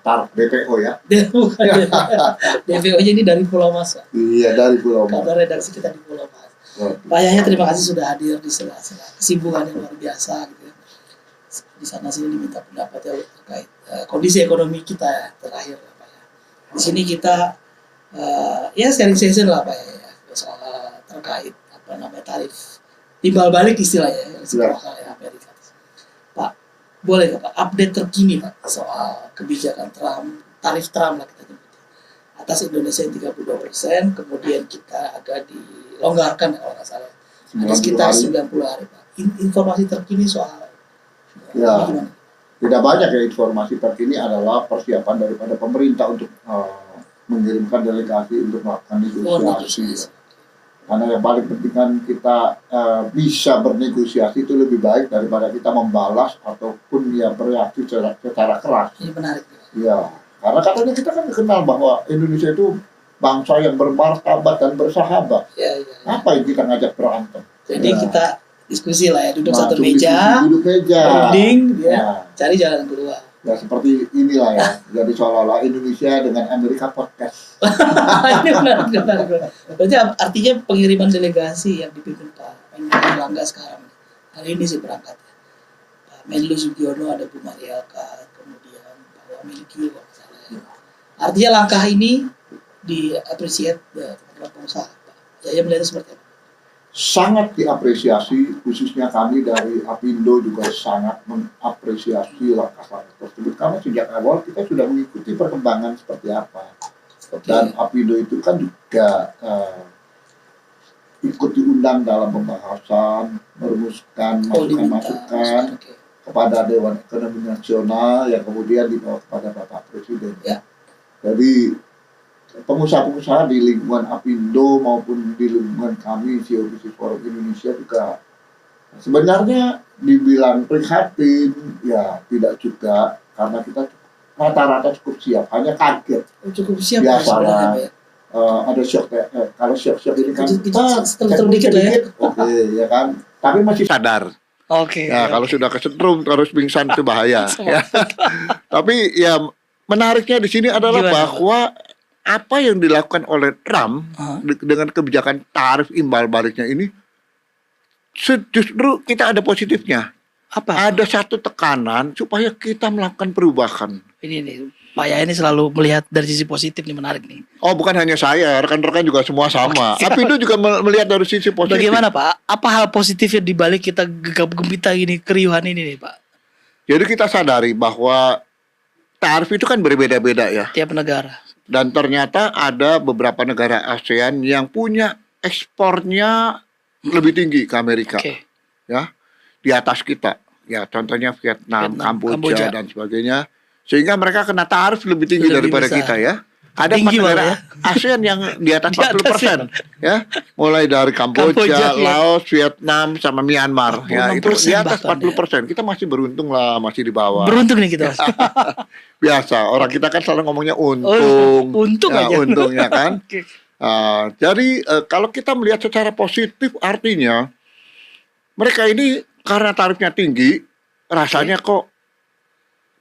BPO ya. Bukan DPO-nya ini dari Pulau Mas. Iya, dari Pulau Mas. Kantor redaksi kita di Pulau Mas. Pak Yahya, terima kasih sudah hadir di sela-sela kesibukan yang luar biasa gitu ya. Di sana sini diminta pendapatnya terkait kondisi ekonomi kita ya, terakhir ya, Pak ya. Di sini kita ya sharing session lah Pak ya, soal terkait tarif timbal balik istilahnya ya, Amerika. Pak, boleh nggak Pak update terkini Pak soal kebijakan tarif Trump lah kita nyebutnya atas Indonesia yang 32%, kemudian kita agak dilonggarkan kalau nggak salah ada sekitar 90 hari Pak. Informasi terkini soal ya gimana? Tidak banyak ya. Informasi terkini adalah persiapan daripada pemerintah untuk mengirimkan delegasi untuk melakukan negosiasi. Karena yang paling penting kan kita bisa bernegosiasi itu lebih baik daripada kita membalas ataupun ya bereaksi secara keras. Ini menarik. Ya, karena katanya kita kan dikenal bahwa Indonesia itu bangsa yang bermartabat dan bersahabat. Ya. Apa yang kita ngajak berantem? Jadi ya, kita diskusi lah ya, duduk satu meja, bonding, ya, cari jalan keluar. Ya seperti inilah ya, jadi seolah-olah Indonesia dengan Amerika podcast. Ini benar. Berarti artinya pengiriman delegasi yang dipimpin Pak Menlu Erlangga sekarang hari ini sih berangkat ya. Pak Menlu Sugiono, ada Bu Marielka, kemudian Pak Wamiliki kalau salah ya. Artinya langkah ini diapresiasi teman-teman pengusaha Pak. Ya melihatnya seperti apa? Sangat diapresiasi, khususnya kami dari Apindo juga sangat mengapresiasi langkah-langkah tersebut karena sejak awal kita sudah mengikuti perkembangan seperti apa. Dan Apindo itu kan juga ikut diundang dalam pembahasan, merumuskan masukan-masukan kepada Dewan Ekonomi Nasional yang kemudian dibawa kepada Bapak Presiden. Ya. Jadi pengusaha-pengusaha di lingkungan Apindo maupun di lingkungan kami COBC Forum Indonesia juga sebenarnya dibilang prihatin ya tidak juga, karena kita rata-rata cukup siap, hanya kaget. Cukup siap biasalah ada shock kalau shock ini kan sedikit lah ya. Oke, ya kan, tapi masih sadar. Oke. Ya kalau sudah kesetrum terus pingsan itu bahaya. Ya. Tapi ya menariknya di sini adalah bahwa apa yang dilakukan oleh Trump dengan kebijakan tarif imbal baliknya ini justru kita ada positifnya. Apa? Ada satu tekanan supaya kita melakukan perubahan. Ini nih, Pak Yahya ini selalu melihat dari sisi positif nih, menarik nih. Oh, bukan hanya saya, rekan-rekan juga semua sama. Tapi itu juga melihat dari sisi positif. Bagaimana Pak? Apa hal positifnya di balik kita gegap gempita ini, keriuhan ini nih Pak? Jadi kita sadari bahwa tarif itu kan berbeda-beda ya. Tiap negara. Dan ternyata ada beberapa negara ASEAN yang punya ekspornya lebih tinggi ke Amerika. Ya, di atas kita. Ya, contohnya Vietnam, Kamboja dan sebagainya. Sehingga mereka kena tarif lebih tinggi daripada besar. Kita ya. Ada 4 negara ASEAN yang di atas 40%. Ya, mulai dari Kamboja, Laos, Vietnam, sama Myanmar. Ya, itu di atas 40%. Kita masih beruntung lah, masih di bawah. Beruntung nih kita. Biasa, orang kita kan selalu ngomongnya untung. Untung ya, aja. Untungnya kan. Jadi kalau kita melihat secara positif, artinya mereka ini karena tarifnya tinggi, rasanya kok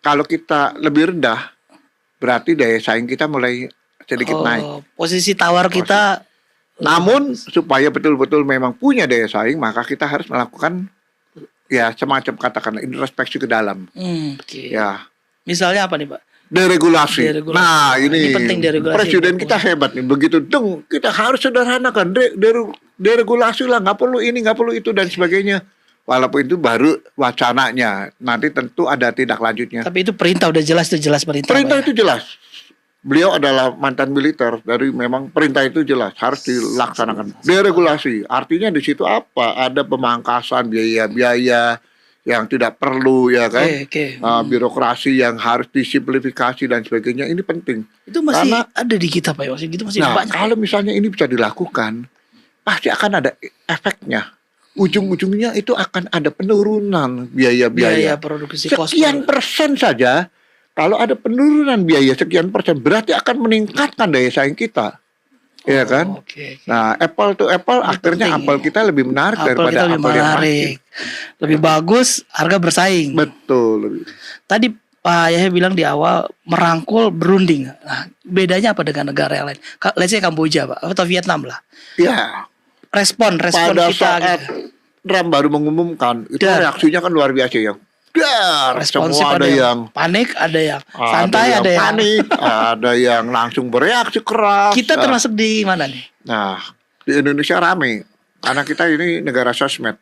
kalau kita lebih rendah, berarti daya saing kita mulai sedikit naik. Posisi tawar kita. Namun supaya betul-betul memang punya daya saing, maka kita harus melakukan ya semacam katakanlah introspeksi ke dalam. Ya. Misalnya apa nih Pak? Deregulasi. Nah ini penting, deregulasi. Presiden kita hebat nih. Begitu kita harus sederhanakan. Deregulasi lah. Nggak perlu ini, nggak perlu itu dan sebagainya. Walaupun itu baru wacananya. Nanti tentu ada tindak lanjutnya. Tapi itu perintah udah jelas, itu jelas perintah. Perintah itu jelas. Beliau adalah mantan militer. Dari memang perintah itu jelas. Harus dilaksanakan. Deregulasi. Artinya di situ apa? Ada pemangkasan biaya-biaya yang tidak perlu ya kan, birokrasi yang harus disimplifikasi dan sebagainya, ini penting. Itu masih karena ada di kita Pak, gitu masih banyak. Kalau misalnya ini bisa dilakukan, pasti akan ada efeknya. Ujung-ujungnya itu akan ada penurunan biaya-biaya. Produksi sekian persen saja, kalau ada penurunan biaya sekian persen, berarti akan meningkatkan daya saing kita. Iya kan? Nah, apple to apple ini akhirnya penting, apel kita lebih menarik daripada apel yang lain. Lebih bagus, harga bersaing. Betul. Tadi Pak Yahya bilang di awal merangkul berunding. Nah, bedanya apa dengan negara yang lain? Let's say Kamboja, Pak, atau Vietnam lah. Ya, Respon pada kita saat gitu. Trump baru mengumumkan, itu reaksinya kan luar biasa ya. Responsif, semua ada yang panik, ada yang santai, ada yang panik, ada yang langsung bereaksi keras. Kita termasuk di mana nih? Nah, di Indonesia rame. Karena kita ini negara sosmednya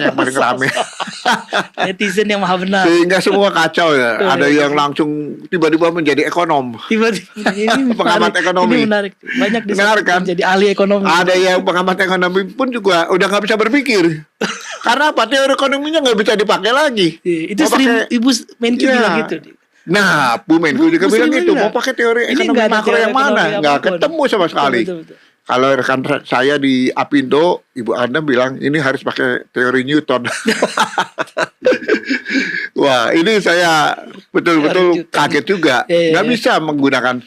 yang paling rame. Netizen yang maha benar. Sehingga semua kacau ya. Ada yang langsung tiba-tiba menjadi ekonom. Tiba-tiba ini pengamat ekonomi. Ini menarik. Banyak kan? Jadi ahli ekonomi. Ada yang pengamat ekonomi pun juga udah nggak bisa berpikir. Karena apa? Teori ekonominya nggak bisa dipakai lagi. Itu sering Ibu Menkyu bilang gitu. Nah, Bu Menkyu juga bilang gitu. Mau pakai teori ekonomi makro yang mana? Nggak ketemu sama sekali. Betul. Kalau rekan saya di Apindo, Ibu Anda bilang ini harus pakai teori Newton. Wah, ini saya betul-betul kaget juga. Nggak bisa menggunakan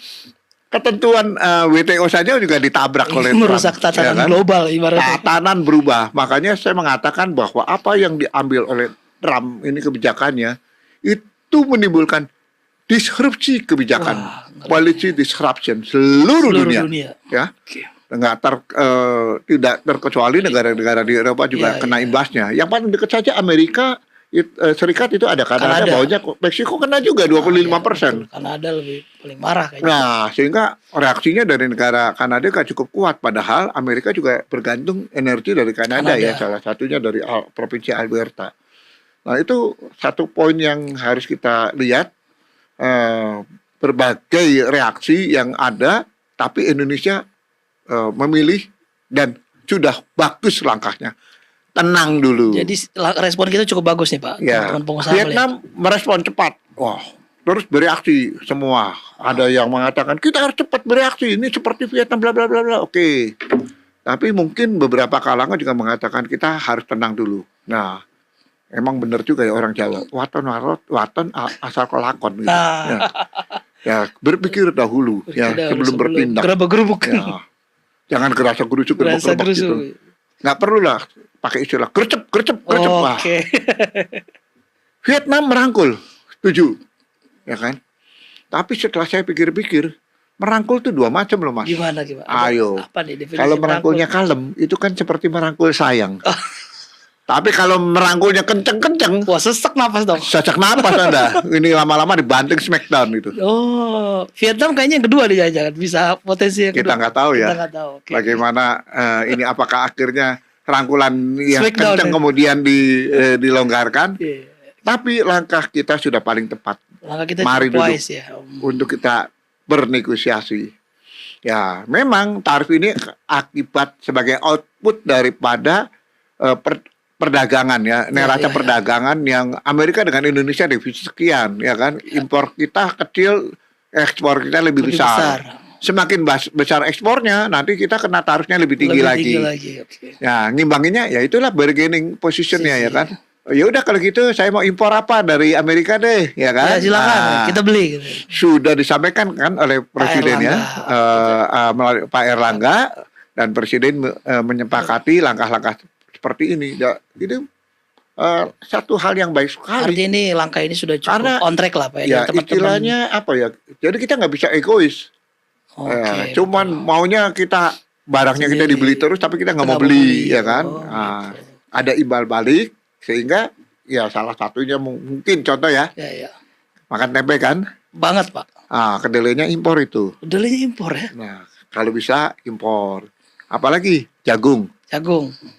ketentuan WTO saja juga ditabrak oleh merusak Trump, tatanan global ibaratnya. Tatanan berubah. Makanya saya mengatakan bahwa apa yang diambil oleh Trump ini kebijakannya itu menimbulkan disrupsi kebijakan, policy disruption seluruh dunia. Ya. Tidak terkecuali negara-negara di Eropa juga kena imbasnya. Yang paling dekat saja Amerika Serikat itu ada Kanada. Bawahnya Meksiko kena juga 25%. Kanada lebih paling marah kayaknya. Nah, sehingga reaksinya dari negara Kanada gak cukup kuat. Padahal Amerika juga bergantung energi dari Kanada. Ya, salah satunya dari provinsi Alberta. Nah, itu satu poin yang harus kita lihat. Berbagai reaksi yang ada, tapi Indonesia memilih dan sudah bagus langkahnya. Tenang dulu. Jadi respon kita cukup bagus nih Pak. Ya. Vietnam merespon cepat. Wah, terus bereaksi semua. Ada yang mengatakan kita harus cepat bereaksi. Ini seperti Vietnam bla bla bla bla. Oke. Tapi mungkin beberapa kalangan juga mengatakan kita harus tenang dulu. Nah, emang benar juga ya orang Jawa. Waton asal kelakon. Gitu. Ya, berpikir dahulu ya sebelum bertindak. Gerabak-gerubuk. Ya. Jangan gerasa gerusuk gitu. Nggak perlu lah pakai istilah gercep. Oke. Vietnam merangkul, setuju, ya kan? Tapi setelah saya pikir-pikir, merangkul tuh dua macam loh Mas. Gimana? Ayo. Apa nih definisi kalau merangkulnya kalem, itu kan seperti merangkul sayang. Tapi kalau merangkulnya kenceng-kenceng, wah sesak napas dong. Sesak napas Anda. Ini lama-lama dibanting smackdown itu. Oh, Vietnam kayaknya yang kedua dia jangan bisa potensi yang kedua. Kita nggak tahu ya. Kita nggak tahu. Okay. Bagaimana ini apakah akhirnya rangkulan yang smackdown kenceng kemudian dilonggarkan? Yeah. Tapi langkah kita sudah paling tepat. Langkah kita mari duduk ya. Untuk kita bernegosiasi. Ya, memang tarif ini akibat sebagai output daripada perdagangan ya, neraca perdagangan yang Amerika dengan Indonesia defisit sekian, ya kan? Impor kita kecil, ekspor kita lebih besar. Semakin besar ekspornya, nanti kita kena tarifnya lebih tinggi lagi. Okay. Ya, ngimbanginnya ya itulah bargaining positionnya ya kan. Ya udah kalau gitu saya mau impor apa dari Amerika deh, ya kan? Ya, silakan, kita beli. Gitu. Sudah disampaikan kan oleh Presiden melalui Pak Erlangga dan Presiden menyepakati langkah-langkah seperti ini. Itu satu hal yang baik sekali. Artinya ini langkah ini sudah cukup on track lah Pak ya. Istilahnya apa ya? Jadi kita nggak bisa egois. Cuman maunya kita barangnya kita dibeli terus, tapi kita nggak mau beli, ya kan? Ada imbal balik sehingga ya salah satunya mungkin contoh ya. Makan tempe kan? Banget Pak. Kedelainya impor itu. Kedelainya impor ya? Nah kalau bisa impor. Apalagi jagung.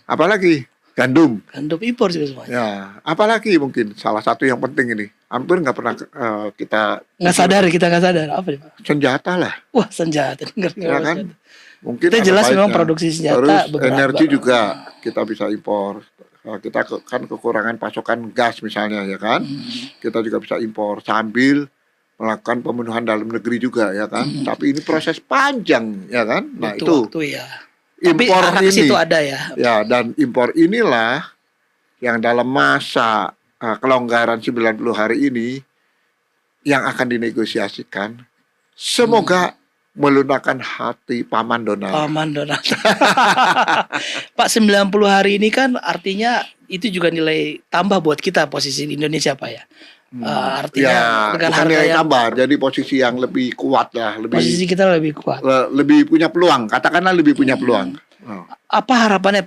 Apalagi gandum impor juga semuanya. Ya, apalagi mungkin salah satu yang penting ini hampir nggak pernah kita nggak sadar apa nih Pak? Senjata lah. Wah senjata. Ya kan? Mungkin kita jelas memang produksi senjata. Terus energi juga kita bisa impor. Kita kan kekurangan pasokan gas misalnya ya kan. Kita juga bisa impor sambil melakukan pemenuhan dalam negeri juga ya kan. Tapi ini proses panjang ya kan. Nah itu. Waktu, ya. Impor tapi ini itu ada ya. Ya, dan impor inilah yang dalam masa kelonggaran 90 hari ini yang akan dinegosiasikan. Semoga melunakkan hati Paman Donald. Pak, 90 hari ini kan artinya itu juga nilai tambah buat kita posisi di Indonesia Pak ya. Artinya Ya, dengan bukan harga nilai yang tambah, jadi posisi yang lebih kuat lah, posisi kita lebih kuat. lebih punya peluang, katakanlah lebih punya peluang. Apa harapannya